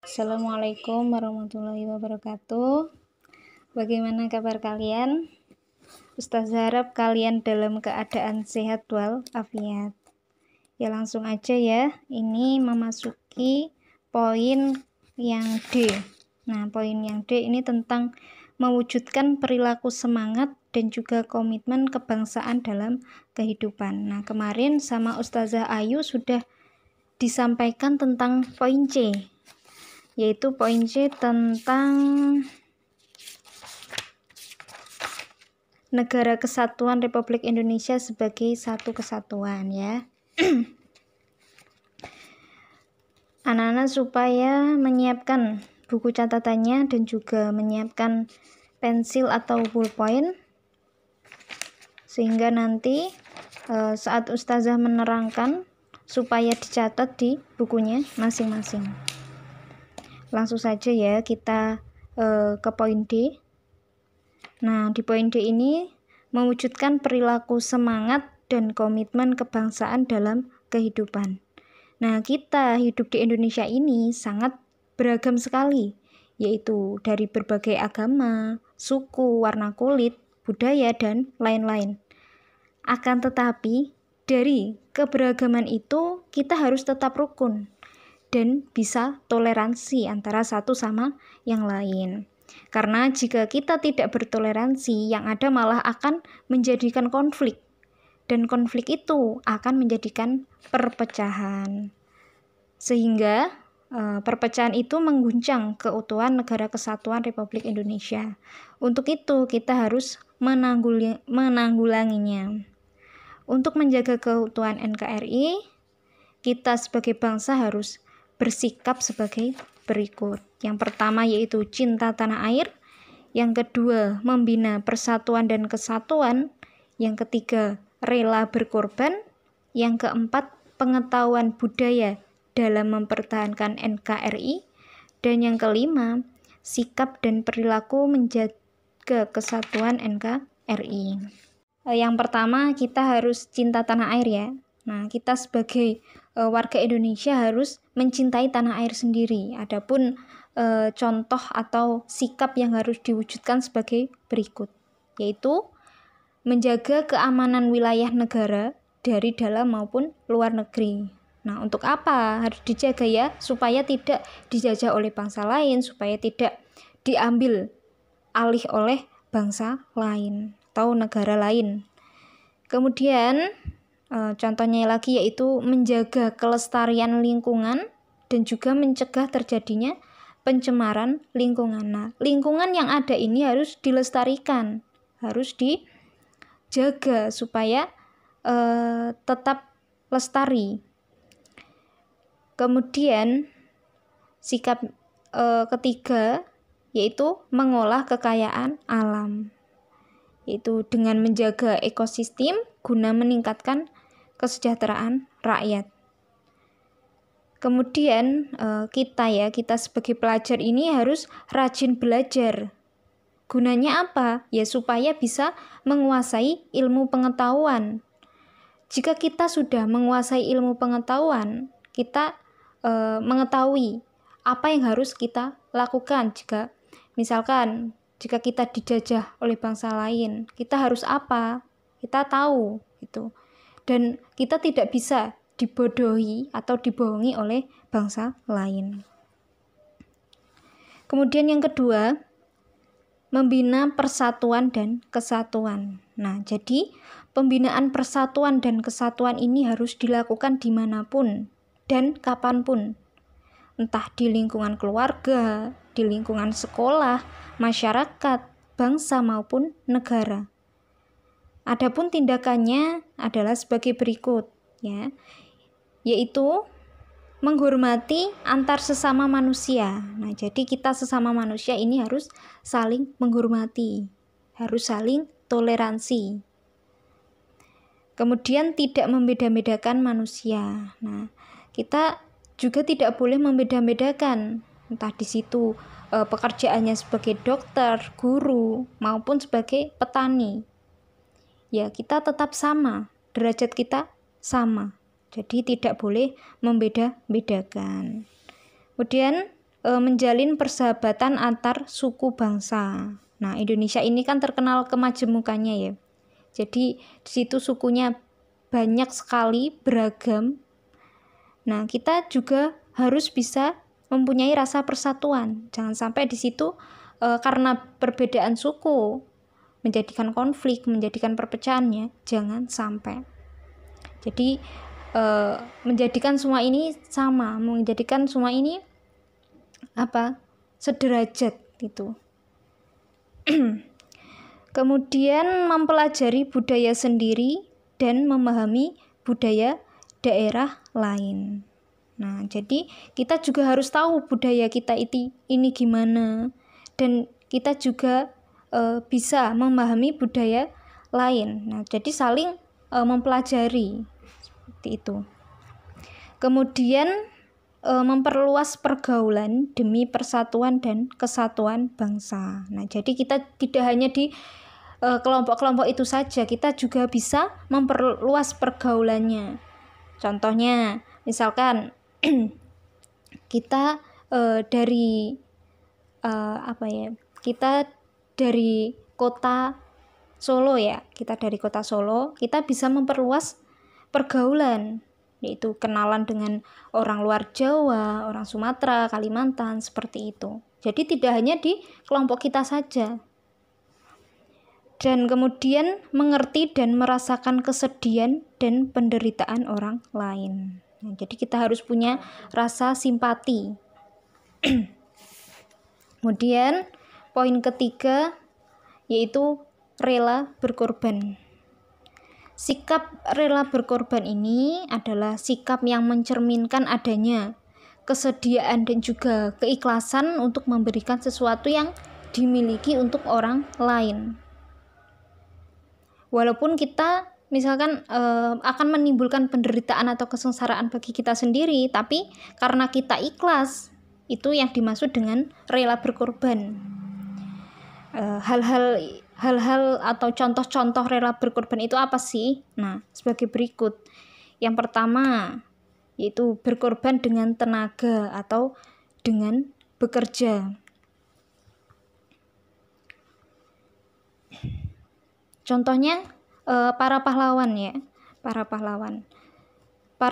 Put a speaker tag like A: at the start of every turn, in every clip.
A: Assalamualaikum warahmatullahi wabarakatuh. Bagaimana kabar kalian? Ustazah harap kalian dalam keadaan sehat walafiat. Ya langsung aja ya. Ini memasuki poin yang D. Nah, poin yang D ini tentang mewujudkan perilaku semangat dan juga komitmen kebangsaan dalam kehidupan. Nah, kemarin sama Ustazah Ayu sudah disampaikan tentang poin C, yaitu poin C tentang Negara Kesatuan Republik Indonesia sebagai satu kesatuan ya. Anak-anak supaya menyiapkan buku catatannya dan juga menyiapkan pensil atau ballpoint sehingga nanti saat ustazah menerangkan supaya dicatat di bukunya masing-masing. Langsung saja ya kita ke poin D. Nah, di poin D ini mewujudkan perilaku semangat dan komitmen kebangsaan dalam kehidupan. Nah, kita hidup di Indonesia ini sangat beragam sekali, yaitu dari berbagai agama, suku, warna kulit, budaya, dan lain-lain. Akan tetapi, dari keberagaman itu kita harus tetap rukun dan bisa toleransi antara satu sama yang lain. Karena jika kita tidak bertoleransi, yang ada malah akan menjadikan konflik. Dan konflik itu akan menjadikan perpecahan. Sehingga perpecahan itu mengguncang keutuhan Negara Kesatuan Republik Indonesia. Untuk itu kita harus menanggulanginya. Untuk menjaga keutuhan NKRI, kita sebagai bangsa harus bersikap sebagai berikut. Yang pertama yaitu cinta tanah air, yang kedua membina persatuan dan kesatuan, yang ketiga rela berkorban, yang keempat pengetahuan budaya dalam mempertahankan NKRI, dan yang kelima sikap dan perilaku menjaga kesatuan NKRI. Yang pertama kita harus cinta tanah air ya. Nah, kita sebagai warga Indonesia harus mencintai tanah air sendiri. Adapun contoh atau sikap yang harus diwujudkan sebagai berikut, yaitu menjaga keamanan wilayah negara dari dalam maupun luar negeri. Nah, untuk apa harus dijaga ya? Supaya tidak dijajah oleh bangsa lain, supaya tidak diambil alih oleh bangsa lain atau negara lain. Kemudian contohnya lagi yaitu menjaga kelestarian lingkungan dan juga mencegah terjadinya pencemaran lingkungan. Nah, lingkungan yang ada ini harus dilestarikan, harus dijaga supaya tetap lestari. Kemudian sikap ketiga yaitu mengolah kekayaan alam, yaitu dengan menjaga ekosistem guna meningkatkan kesejahteraan rakyat. Kemudian kita sebagai pelajar ini harus rajin belajar. Gunanya apa? Ya supaya bisa menguasai ilmu pengetahuan. Jika kita sudah menguasai ilmu pengetahuan, kita mengetahui apa yang harus kita lakukan. Jika kita dijajah oleh bangsa lain, kita harus apa? Kita tahu gitu. Dan kita tidak bisa dibodohi atau dibohongi oleh bangsa lain. Kemudian yang kedua, membina persatuan dan kesatuan. Nah, jadi pembinaan persatuan dan kesatuan ini harus dilakukan dimanapun dan kapanpun. Entah di lingkungan keluarga, di lingkungan sekolah, masyarakat, bangsa maupun negara. Adapun tindakannya adalah sebagai berikut ya, yaitu menghormati antar sesama manusia. Nah, jadi kita sesama manusia ini harus saling menghormati, harus saling toleransi. Kemudian tidak membeda-bedakan manusia. Nah, kita juga tidak boleh membeda-bedakan, entah di situ pekerjaannya sebagai dokter, guru, maupun sebagai petani. Ya, kita tetap sama, derajat kita sama. Jadi tidak boleh membeda-bedakan. Kemudian menjalin persahabatan antar suku bangsa. Nah, Indonesia ini kan terkenal kemajemukannya ya. Jadi di situ sukunya banyak sekali, beragam. Nah, kita juga harus bisa mempunyai rasa persatuan. Jangan sampai di situ karena perbedaan suku menjadikan konflik, menjadikan perpecahannya. Jangan sampai. Jadi menjadikan semua ini sama, menjadikan semua ini sederajat gitu. Kemudian mempelajari budaya sendiri dan memahami budaya daerah lain. Nah, jadi kita juga harus tahu budaya kita ini gimana, dan kita juga bisa memahami budaya lain. Nah, jadi saling mempelajari seperti itu. Kemudian memperluas pergaulan demi persatuan dan kesatuan bangsa. Nah, jadi kita tidak hanya di kelompok-kelompok itu saja, kita juga bisa memperluas pergaulannya. Contohnya, misalkan kita dari kita dari kota Solo ya, kita bisa memperluas pergaulan, yaitu kenalan dengan orang luar Jawa, orang Sumatera, Kalimantan, seperti itu. Jadi tidak hanya di kelompok kita saja. Dan kemudian mengerti dan merasakan kesedihan dan penderitaan orang lain. Nah, jadi kita harus punya rasa simpati. Kemudian poin ketiga yaitu rela berkorban. Sikap rela berkorban ini adalah sikap yang mencerminkan adanya kesediaan dan juga keikhlasan untuk memberikan sesuatu yang dimiliki untuk orang lain. Walaupun kita misalkan akan menimbulkan penderitaan atau kesengsaraan bagi kita sendiri, tapi karena kita ikhlas, itu yang dimaksud dengan rela berkorban. Hal-hal atau contoh-contoh rela berkorban itu apa sih? Nah, sebagai berikut. Yang pertama, yaitu berkorban dengan tenaga atau dengan bekerja. Contohnya para pahlawan ya. Para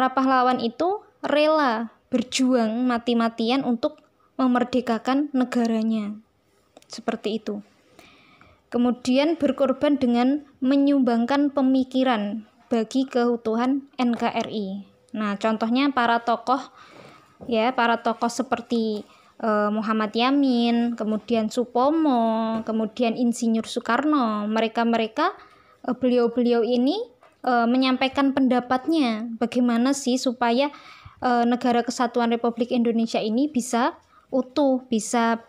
A: pahlawan itu rela berjuang mati-matian untuk memerdekakan negaranya. Seperti itu. Kemudian berkorban dengan menyumbangkan pemikiran bagi keutuhan NKRI. Nah, contohnya para tokoh seperti Muhammad Yamin, kemudian Supomo, kemudian Insinyur Soekarno. Beliau-beliau ini menyampaikan pendapatnya bagaimana sih supaya negara kesatuan Republik Indonesia ini bisa utuh, bisa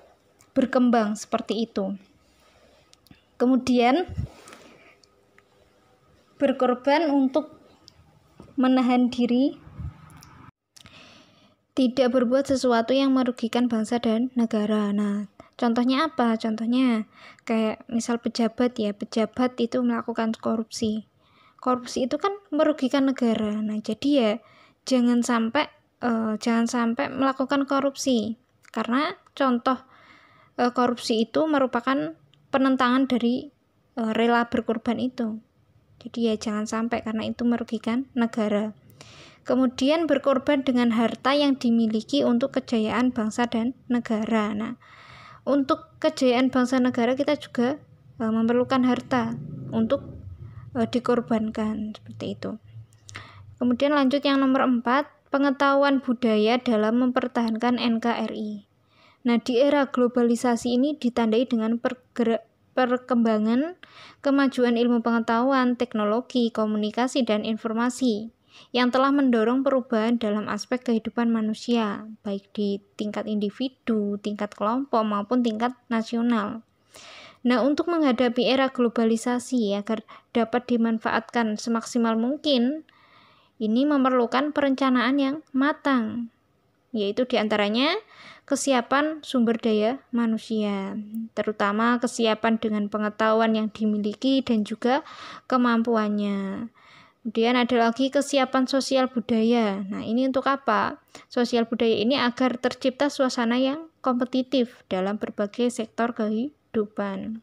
A: berkembang seperti itu. Kemudian berkorban untuk menahan diri tidak berbuat sesuatu yang merugikan bangsa dan negara. Nah, contohnya apa? Contohnya kayak misal pejabat itu melakukan korupsi. Korupsi itu kan merugikan negara. Nah, jadi ya jangan sampai melakukan korupsi, karena contoh korupsi itu merupakan penentangan dari rela berkorban itu. Jadi ya jangan sampai, karena itu merugikan negara. Kemudian berkorban dengan harta yang dimiliki untuk kejayaan bangsa dan negara. Nah, untuk kejayaan bangsa negara kita juga memerlukan harta untuk dikorbankan, seperti itu. Kemudian lanjut yang nomor 4, pengetahuan budaya dalam mempertahankan NKRI. Nah, di era globalisasi ini ditandai dengan perkembangan kemajuan ilmu pengetahuan, teknologi, komunikasi, dan informasi yang telah mendorong perubahan dalam aspek kehidupan manusia, baik di tingkat individu, tingkat kelompok, maupun tingkat nasional. Nah, untuk menghadapi era globalisasi agar dapat dimanfaatkan semaksimal mungkin, ini memerlukan perencanaan yang matang, yaitu diantaranya kesiapan sumber daya manusia, terutama kesiapan dengan pengetahuan yang dimiliki dan juga kemampuannya. Kemudian ada lagi kesiapan sosial budaya. Nah, ini untuk apa? Sosial budaya ini agar tercipta suasana yang kompetitif dalam berbagai sektor kehidupan.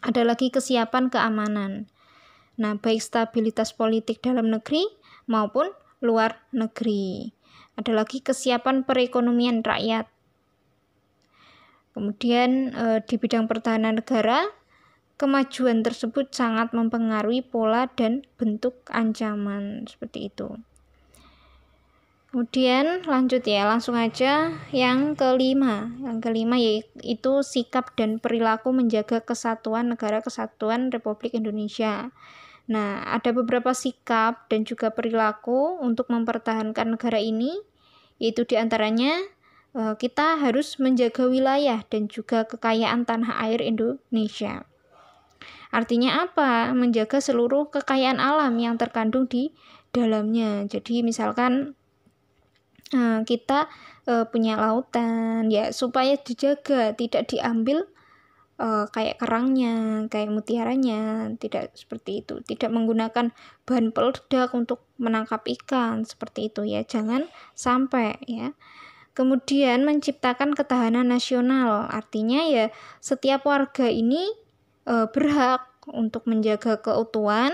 A: Ada lagi kesiapan keamanan. Nah, baik stabilitas politik dalam negeri maupun luar negeri. Ada lagi kesiapan perekonomian rakyat. Kemudian di bidang pertahanan negara, kemajuan tersebut sangat mempengaruhi pola dan bentuk ancaman, seperti itu. Kemudian lanjut ya, langsung aja yang kelima. Yang kelima yaitu sikap dan perilaku menjaga kesatuan negara kesatuan Republik Indonesia. Nah, ada beberapa sikap dan juga perilaku untuk mempertahankan negara ini, yaitu diantaranya kita harus menjaga wilayah dan juga kekayaan tanah air Indonesia. Artinya apa? Menjaga seluruh kekayaan alam yang terkandung di dalamnya. Jadi misalkan kita punya lautan, ya supaya dijaga, tidak diambil kayak kerangnya, kayak mutiaranya, tidak seperti itu. Tidak menggunakan bahan peledak untuk menangkap ikan, seperti itu ya. Jangan sampai ya. Kemudian menciptakan ketahanan nasional, artinya ya setiap warga ini berhak untuk menjaga keutuhan,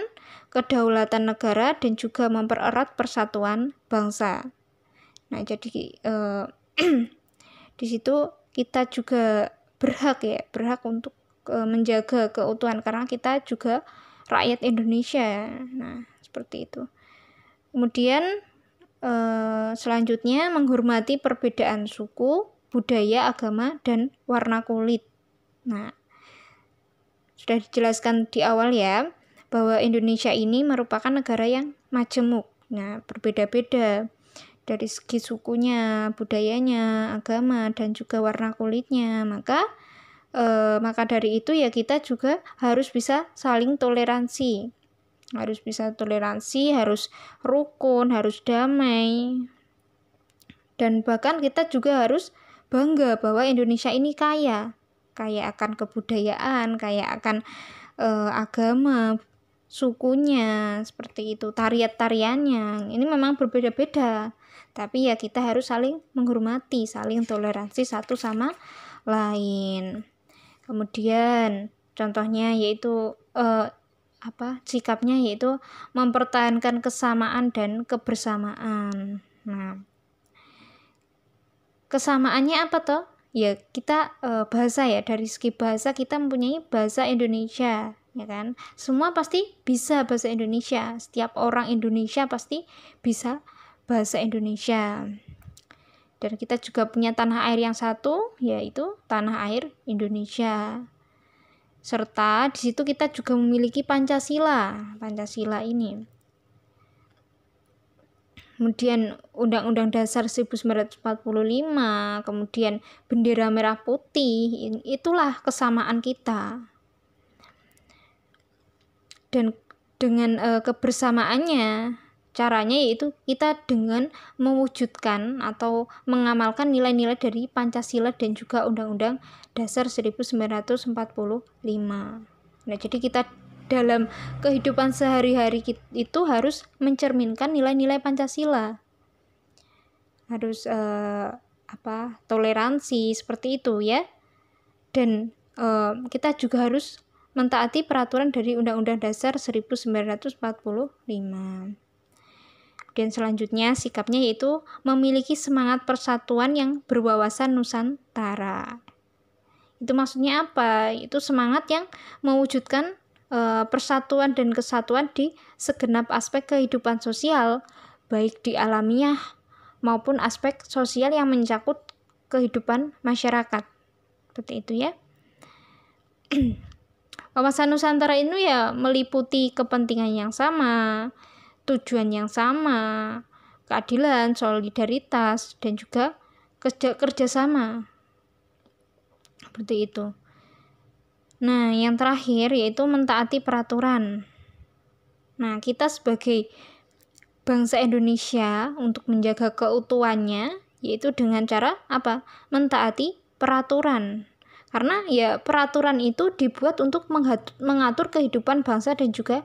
A: kedaulatan negara dan juga mempererat persatuan bangsa. Nah, jadi di situ kita juga berhak untuk menjaga keutuhan karena kita juga rakyat Indonesia. Nah, seperti itu. Kemudian selanjutnya menghormati perbedaan suku, budaya, agama, dan warna kulit. Nah, sudah dijelaskan di awal ya bahwa Indonesia ini merupakan negara yang majemuk. Nah, berbeda-beda dari segi sukunya, budayanya, agama, dan juga warna kulitnya. Maka dari itu ya kita juga harus bisa saling toleransi. Harus rukun, harus damai. Dan bahkan kita juga harus bangga bahwa Indonesia ini kaya akan kebudayaan, kaya akan agama, sukunya, seperti itu, tariannya. Ini memang berbeda-beda. Tapi ya kita harus saling menghormati, saling toleransi satu sama lain. Kemudian contohnya yaitu sikapnya yaitu mempertahankan kesamaan dan kebersamaan. Nah, kesamaannya apa toh? Ya kita bahasa ya, dari segi bahasa kita mempunyai bahasa Indonesia, ya kan? Semua pasti bisa bahasa Indonesia. Setiap orang Indonesia pasti bisa bahasa Indonesia. Dan kita juga punya tanah air yang satu, yaitu tanah air Indonesia. Serta di situ kita juga memiliki Pancasila ini. Kemudian Undang-Undang Dasar 1945, kemudian bendera merah putih, itulah kesamaan kita. Dan dengan kebersamaannya, caranya yaitu kita dengan mewujudkan atau mengamalkan nilai-nilai dari Pancasila dan juga Undang-Undang Dasar 1945. Nah, jadi kita dalam kehidupan sehari-hari itu harus mencerminkan nilai-nilai Pancasila. Harus toleransi seperti itu ya. Dan kita juga harus mentaati peraturan dari Undang-Undang Dasar 1945. Dan selanjutnya sikapnya yaitu memiliki semangat persatuan yang berwawasan Nusantara. Itu maksudnya apa? Itu semangat yang mewujudkan persatuan dan kesatuan di segenap aspek kehidupan sosial, baik di alamiah maupun aspek sosial yang mencakup kehidupan masyarakat. Seperti itu ya. Wawasan Nusantara ini ya meliputi kepentingan yang sama, tujuan yang sama, keadilan, solidaritas, dan juga kerjasama. Seperti itu. Nah, yang terakhir yaitu mentaati peraturan. Nah, kita sebagai bangsa Indonesia untuk menjaga keutuhannya yaitu dengan cara apa? Mentaati peraturan. Karena ya peraturan itu dibuat untuk mengatur kehidupan bangsa dan juga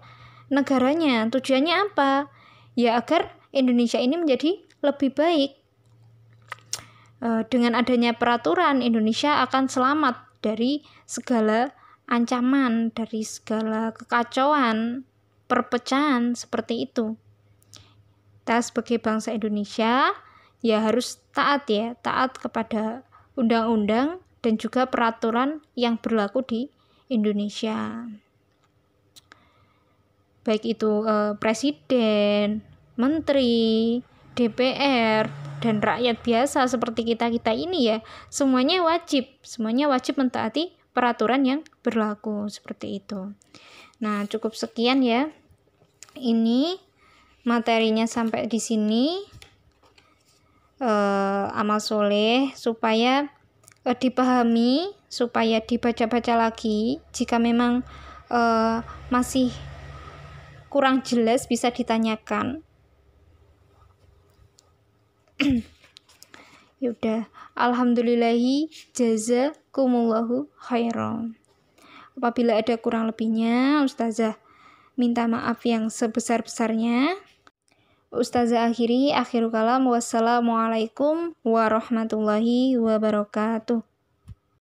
A: negaranya. Tujuannya apa? Ya agar Indonesia ini menjadi lebih baik. Dengan adanya peraturan, Indonesia akan selamat dari segala ancaman, dari segala kekacauan, perpecahan seperti itu. Kita sebagai bangsa Indonesia ya harus taat kepada undang-undang dan juga peraturan yang berlaku di Indonesia. Baik itu presiden, menteri, DPR, dan rakyat biasa seperti kita ini ya, semuanya wajib mentaati peraturan yang berlaku seperti itu. Nah, cukup sekian ya. Ini materinya sampai di sini. Amal soleh supaya dipahami, supaya dibaca-baca lagi. Jika memang masih kurang jelas bisa ditanyakan. Yaudah, alhamdulillahi jazakumullahu khairan. Apabila ada kurang lebihnya, Ustazah minta maaf yang sebesar-besarnya. Ustazah akhiri, akhirul kalam, wassalamualaikum warahmatullahi wabarakatuh.